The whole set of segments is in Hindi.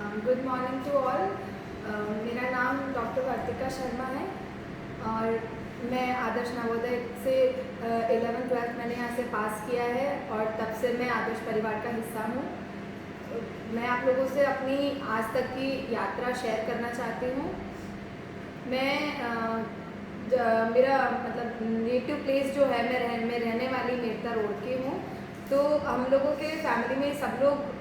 Good morning to all. मेरा नाम डॉक्टर कार्तिका शर्मा है और मैं आदर्श नवोदय से 11th-12th मैंने यहाँ से पास किया है और तब से मैं आदर्श परिवार का हिस्सा हूँ। मैं आप लोगों से अपनी आज तक की यात्रा शेयर करना चाहती हूँ। मैं मेरा मतलब नेटिव प्लेस जो है, मैं रहने वाली मेरता रोड की हूँ। तो हम लोगों के फैमिली में सब लोग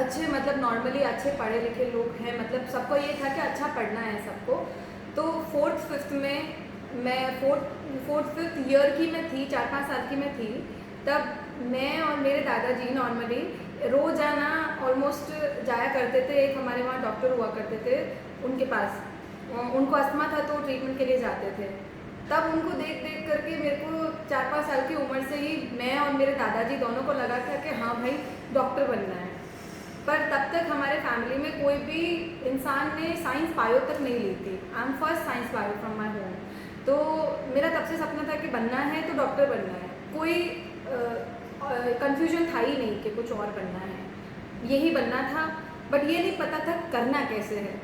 अच्छे मतलब नॉर्मली अच्छे पढ़े लिखे लोग हैं, मतलब सबको ये था कि अच्छा पढ़ना है सबको। तो 4th-5th में मैं 4th-5th ईयर की मैं थी, 4-5 साल की मैं थी। तब मैं और मेरे दादाजी नॉर्मली रोज़ाना ऑलमोस्ट जाया करते थे। एक हमारे वहाँ डॉक्टर हुआ करते थे, उनके पास उनको अस्थमा था तो ट्रीटमेंट के लिए जाते थे। तब उनको देख देख करके मेरे को 4-5 साल की उम्र से ही मैं और मेरे दादाजी दोनों को लगा था कि हाँ भाई डॉक्टर बनना है। पर तब तक हमारे फैमिली में कोई भी इंसान ने साइंस बायो तक नहीं ली थी। I am first science bio from my home. तो मेरा तब से सपना था कि बनना है तो डॉक्टर बनना है। कोई कन्फ्यूजन था ही नहीं कि कुछ और बनना है, यही बनना था। बट ये नहीं पता था करना कैसे है।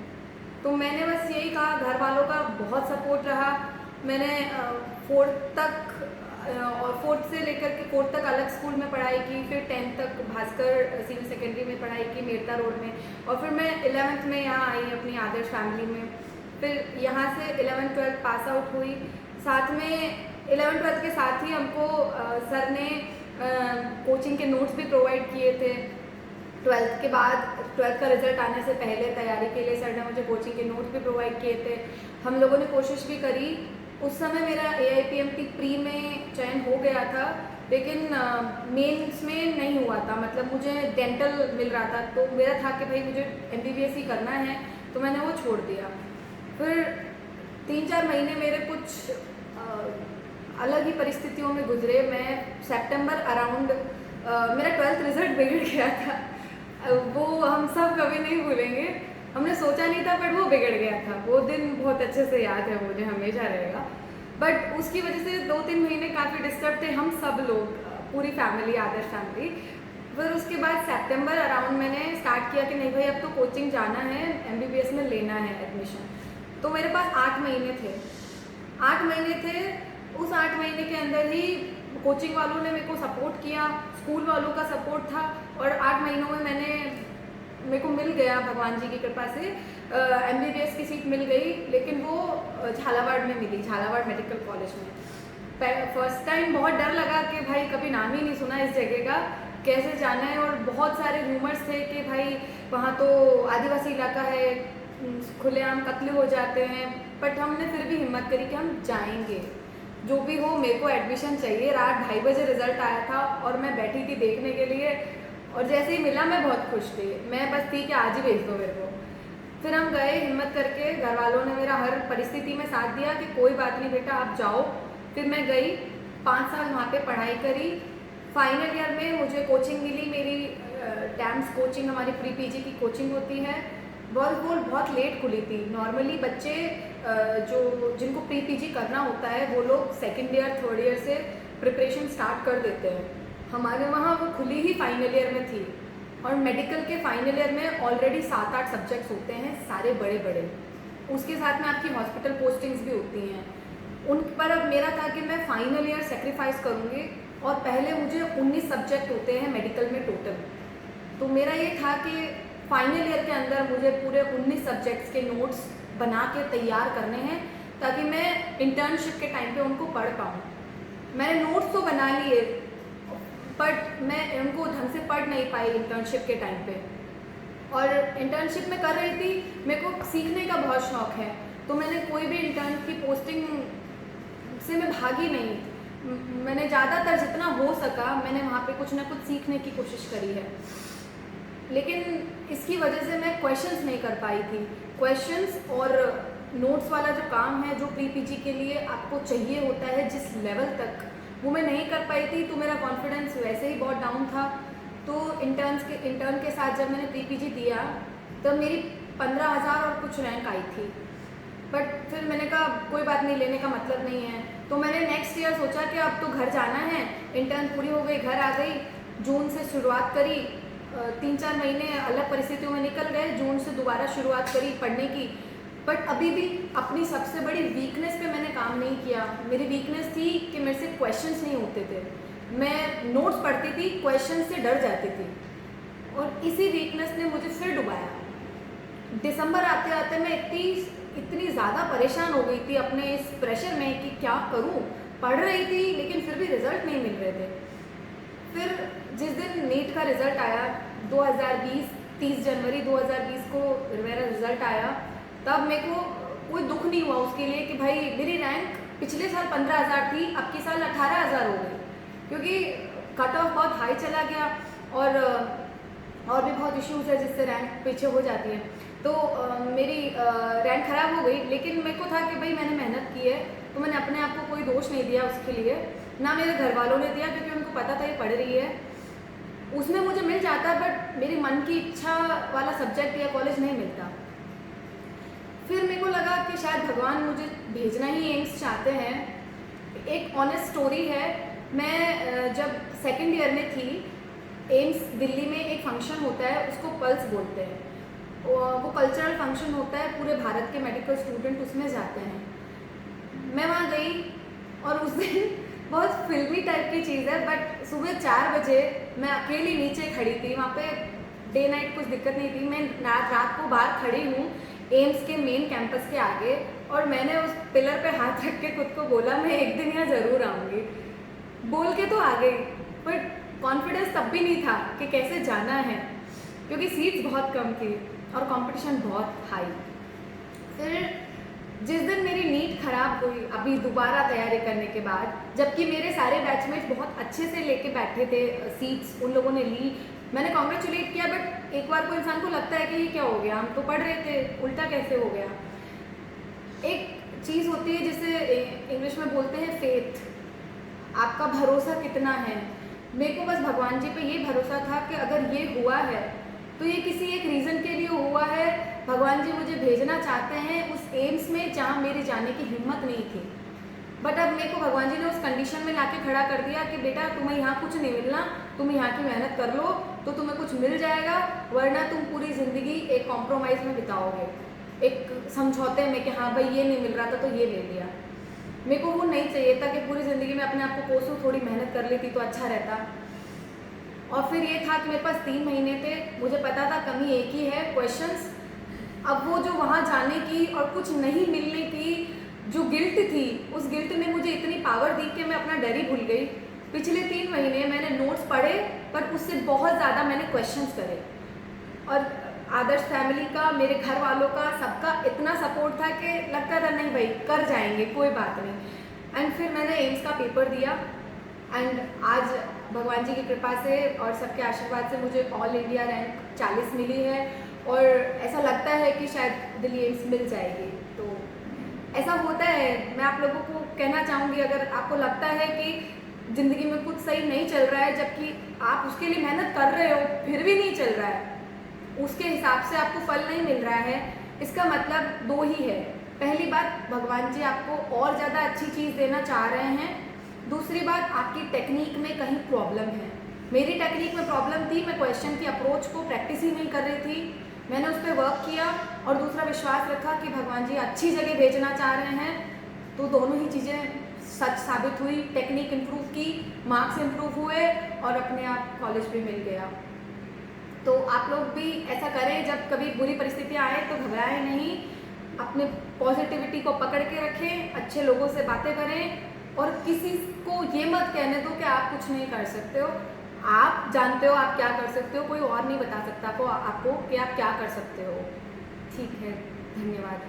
तो मैंने बस यही कहा, घर वालों का बहुत सपोर्ट रहा। मैंने 4th तक और 4th से लेकर के 4th तक अलग स्कूल में पढ़ाई की, फिर 10th तक भास्कर सीनियर सेकेंडरी में पढ़ाई की मेरता रोड में, और फिर मैं 11th में यहाँ आई अपनी आदर्श फैमिली में। फिर यहाँ से 11th-12th पास आउट हुई। साथ में 11th-12th के साथ ही हमको सर ने कोचिंग के नोट्स भी प्रोवाइड किए थे। 12th के बाद 12th का रिजल्ट आने से पहले तैयारी के लिए सर ने मुझे कोचिंग के नोट्स भी प्रोवाइड किए थे। हम लोगों ने कोशिश भी करी। उस समय मेरा AIPMT प्री में चयन हो गया था, लेकिन मेंस में नहीं हुआ था। मतलब मुझे डेंटल मिल रहा था, तो मेरा था कि भाई मुझे MBBS ही करना है, तो मैंने वो छोड़ दिया। फिर 3-4 महीने मेरे कुछ अलग ही परिस्थितियों में गुजरे। मैं सितंबर अराउंड मेरा 12th रिजल्ट बिगड़ गया था। वो हम सब कभी नहीं भूलेंगे। हमने सोचा नहीं था बट वो बिगड़ गया था। वो दिन बहुत अच्छे से याद है मुझे, हमेशा रहेगा। बट उसकी वजह से 2-3 महीने काफ़ी डिस्टर्ब थे हम सब लोग, पूरी फैमिली, आदर्श फैमिली। फिर उसके बाद सितंबर अराउंड मैंने स्टार्ट किया कि नहीं भाई अब तो कोचिंग जाना है, MBBS में लेना है एडमिशन। तो मेरे पास 8 महीने थे। 8 महीने थे। उस 8 महीने के अंदर ही कोचिंग वालों ने मेरे को सपोर्ट किया, स्कूल वालों का सपोर्ट था, और 8 महीनों में मेरे को मिल गया भगवान जी की कृपा से MBBS की सीट मिल गई। लेकिन वो झालावाड़ में मिली, झालावाड़ मेडिकल कॉलेज में। फर्स्ट टाइम बहुत डर लगा कि भाई कभी नाम ही नहीं सुना इस जगह का, कैसे जाना है। और बहुत सारे रूमर्स थे कि भाई वहाँ तो आदिवासी इलाका है, खुलेआम कत्ल हो जाते हैं। बट हमने फिर भी हिम्मत करी कि हम जाएंगे, जो भी हो मेरे को एडमिशन चाहिए। रात 2:30 बजे रिजल्ट आया था और मैं बैठी थी देखने के लिए, और जैसे ही मिला मैं बहुत खुश थी। मैं बस थी कि आज ही भेज दो मेरे को। फिर हम गए हिम्मत करके। घर वालों ने मेरा हर परिस्थिति में साथ दिया कि कोई बात नहीं बेटा आप जाओ। फिर मैं गई, 5 साल वहाँ पे पढ़ाई करी। फाइनल ईयर में मुझे कोचिंग मिली, मेरी डैम्स कोचिंग, हमारी प्री PG की कोचिंग होती है। बहुत लेट खुली थी। नॉर्मली बच्चे जिनको प्री PG करना होता है वो लोग 2nd ईयर 3rd ईयर से प्रिपरेशन स्टार्ट कर देते हैं। हमारे वहाँ वो खुली ही फाइनल ईयर में थी। और मेडिकल के फाइनल ईयर में ऑलरेडी 7-8 सब्जेक्ट्स होते हैं, सारे बड़े बड़े। उसके साथ में आपकी हॉस्पिटल पोस्टिंग्स भी होती हैं उन पर। अब मेरा था कि मैं फाइनल ईयर सेक्रीफाइस करूँगी, और पहले मुझे 19 सब्जेक्ट होते हैं मेडिकल में टोटल। तो मेरा ये था कि फाइनल ईयर के अंदर मुझे पूरे 19 सब्जेक्ट्स के नोट्स बना के तैयार करने हैं, ताकि मैं इंटर्नशिप के टाइम पे उनको पढ़ पाऊँ। मैंने नोट्स तो बना लिए, बट मैं उनको ढंग से पढ़ नहीं पाई इंटर्नशिप के टाइम पे। और इंटर्नशिप में कर रही थी, मेरे को सीखने का बहुत शौक है, तो मैंने कोई भी इंटर्न की पोस्टिंग से मैं भागी नहीं। मैंने ज़्यादातर जितना हो सका मैंने वहाँ पे कुछ ना कुछ सीखने की कोशिश करी है। लेकिन इसकी वजह से मैं क्वेश्चंस नहीं कर पाई थी। क्वेश्चंस और नोट्स वाला जो काम है, जो प्री PG के लिए आपको चाहिए होता है जिस लेवल तक, वो मैं नहीं कर पाई थी। तो मेरा कॉन्फिडेंस वैसे ही बहुत डाउन था। तो इंटर्न के साथ जब मैंने प्री PG दिया तब मेरी 15,000 और कुछ रैंक आई थी। बट फिर मैंने कहा कोई बात नहीं, लेने का मतलब नहीं है। तो मैंने नेक्स्ट ईयर सोचा कि अब तो घर जाना है, इंटर्न पूरी हो गई, घर आ गई। जून से शुरुआत करी, 3-4 महीने अलग परिस्थितियों में निकल गए, जून से दोबारा शुरुआत करी पढ़ने की, बट अभी भी अपनी सबसे बड़ी वीकनेस पे मैंने काम नहीं किया। मेरी वीकनेस थी कि मेरे से क्वेश्चंस नहीं होते थे, मैं नोट्स पढ़ती थी, क्वेश्चन से डर जाती थी, और इसी वीकनेस ने मुझे फिर डुबाया। दिसंबर आते आते मैं इतनी ज़्यादा परेशान हो गई थी अपने इस प्रेशर में कि क्या करूं। पढ़ रही थी लेकिन फिर भी रिज़ल्ट नहीं मिल रहे थे। फिर जिस दिन नीट का रिज़ल्ट आया 2020, 30 जनवरी 2020 को मेरा रिज़ल्ट आया, तब मेरे को कोई दुख नहीं हुआ उसके लिए कि भाई मेरी रैंक पिछले साल 15,000 थी, अब की साल 18,000 हो गई, क्योंकि कट ऑफ बहुत हाई चला गया और भी बहुत इश्यूज़ है जिससे रैंक पीछे हो जाती है। तो मेरी रैंक ख़राब हो गई, लेकिन मेरे को था कि भाई मैंने मेहनत की है, तो मैंने अपने आप को कोई दोष नहीं दिया उसके लिए, ना मेरे घर वालों ने दिया, क्योंकि उनको पता था ये पढ़ रही है। उसमें मुझे मिल जाता, बट मेरी मन की इच्छा वाला सब्जेक्ट या कॉलेज नहीं मिलता। फिर मेरे को लगा कि शायद भगवान मुझे भेजना ही एम्स चाहते हैं। एक ऑनेस्ट स्टोरी है, मैं जब सेकेंड ईयर में थी, एम्स दिल्ली में एक फंक्शन होता है, उसको पल्स बोलते हैं। वो कल्चरल फंक्शन होता है, पूरे भारत के मेडिकल स्टूडेंट उसमें जाते हैं। मैं वहाँ गई और उस दिन बहुत फिल्मी टाइप की चीज़ है, बट सुबह 4 बजे मैं अकेली नीचे खड़ी थी। वहाँ पे डे नाइट कुछ दिक्कत नहीं थी। मैं रात को बाहर खड़ी हूँ एम्स के मेन कैंपस के आगे, और मैंने उस पिलर पे हाथ रख के खुद को बोला मैं एक दिन यहाँ ज़रूर आऊँगी। बोल के तो आ गई, बट कॉन्फिडेंस तब भी नहीं था कि कैसे जाना है, क्योंकि सीट्स बहुत कम थी और कंपटीशन बहुत हाई। फिर जिस दिन मेरी नीट ख़राब हुई, अभी दोबारा तैयारी करने के बाद, जबकि मेरे सारे बैचमेट्स बहुत अच्छे से लेके बैठे थे सीट्स, उन लोगों ने ली, मैंने कॉन्ग्रेचुलेट किया, बट एक बार को इंसान को लगता है कि ये क्या हो गया, हम तो पढ़ रहे थे, उल्टा कैसे हो गया। एक चीज़ होती है जिसे इंग्लिश में बोलते हैं फेथ, आपका भरोसा कितना है। मेरे को बस भगवान जी पे ये भरोसा था कि अगर ये हुआ है तो ये किसी एक रीज़न के लिए हुआ है, भगवान जी मुझे भेजना चाहते हैं उस एम्स में जहाँ मेरे जाने की हिम्मत नहीं थी। बट अब मेरे को भगवान जी ने उस कंडीशन में लाके खड़ा कर दिया कि बेटा तुम्हें यहाँ कुछ नहीं मिलना, तुम यहाँ की मेहनत कर लो तो तुम्हें कुछ मिल जाएगा, वरना तुम पूरी ज़िंदगी एक कॉम्प्रोमाइज़ में बिताओगे, एक समझौते में कि हाँ भाई ये नहीं मिल रहा था तो ये ले लिया। मेरे को वो नहीं चाहिए था कि पूरी ज़िंदगी में अपने आप को कोसूँ, थोड़ी मेहनत कर लेती तो अच्छा रहता। और फिर ये था कि मेरे पास 3 महीने थे, मुझे पता था कमी एक ही है, क्वेश्चंस। अब वो जो वहाँ जाने की और कुछ नहीं मिलने की जो गिल्ट थी, उस गिल्ट ने मुझे इतनी पावर दी कि मैं अपना डर ही भूल गई। पिछले 3 महीने मैंने नोट्स पढ़े, पर उससे बहुत ज़्यादा मैंने क्वेश्चंस करे, और आदर्श फैमिली का, मेरे घर वालों का, सबका इतना सपोर्ट था कि लगता था नहीं भाई कर जाएंगे, कोई बात नहीं। एंड फिर मैंने एम्स का पेपर दिया, एंड आज भगवान जी की कृपा से और सबके आशीर्वाद से मुझे ऑल इंडिया रैंक 40 मिली है, और ऐसा लगता है कि शायद दिल्ली एम्स मिल जाएगी। तो ऐसा होता है। मैं आप लोगों को कहना चाहूँगी, अगर आपको लगता है कि ज़िंदगी में कुछ सही नहीं चल रहा है, जबकि आप उसके लिए मेहनत कर रहे हो फिर भी नहीं चल रहा है, उसके हिसाब से आपको फल नहीं मिल रहा है, इसका मतलब 2 ही है। पहली बात, भगवान जी आपको और ज़्यादा अच्छी चीज़ देना चाह रहे हैं। दूसरी बात, आपकी टेक्निक में कहीं प्रॉब्लम है। मेरी टेक्निक में प्रॉब्लम थी, मैं क्वेश्चन की अप्रोच को प्रैक्टिस ही नहीं कर रही थी। मैंने उस पर वर्क किया, और दूसरा विश्वास रखा कि भगवान जी अच्छी जगह भेजना चाह रहे हैं, तो दोनों ही चीज़ें सच साबित हुई। टेक्निक इम्प्रूव की, मार्क्स इम्प्रूव हुए, और अपने आप कॉलेज भी मिल गया। तो आप लोग भी ऐसा करें, जब कभी बुरी परिस्थितियाँ आए तो घबराएं नहीं, अपने पॉजिटिविटी को पकड़ के रखें, अच्छे लोगों से बातें करें, और किसी को ये मत कहने दो कि आप कुछ नहीं कर सकते हो। आप जानते हो आप क्या कर सकते हो, कोई और नहीं बता सकता आपको कि आप क्या कर सकते हो। ठीक है, धन्यवाद।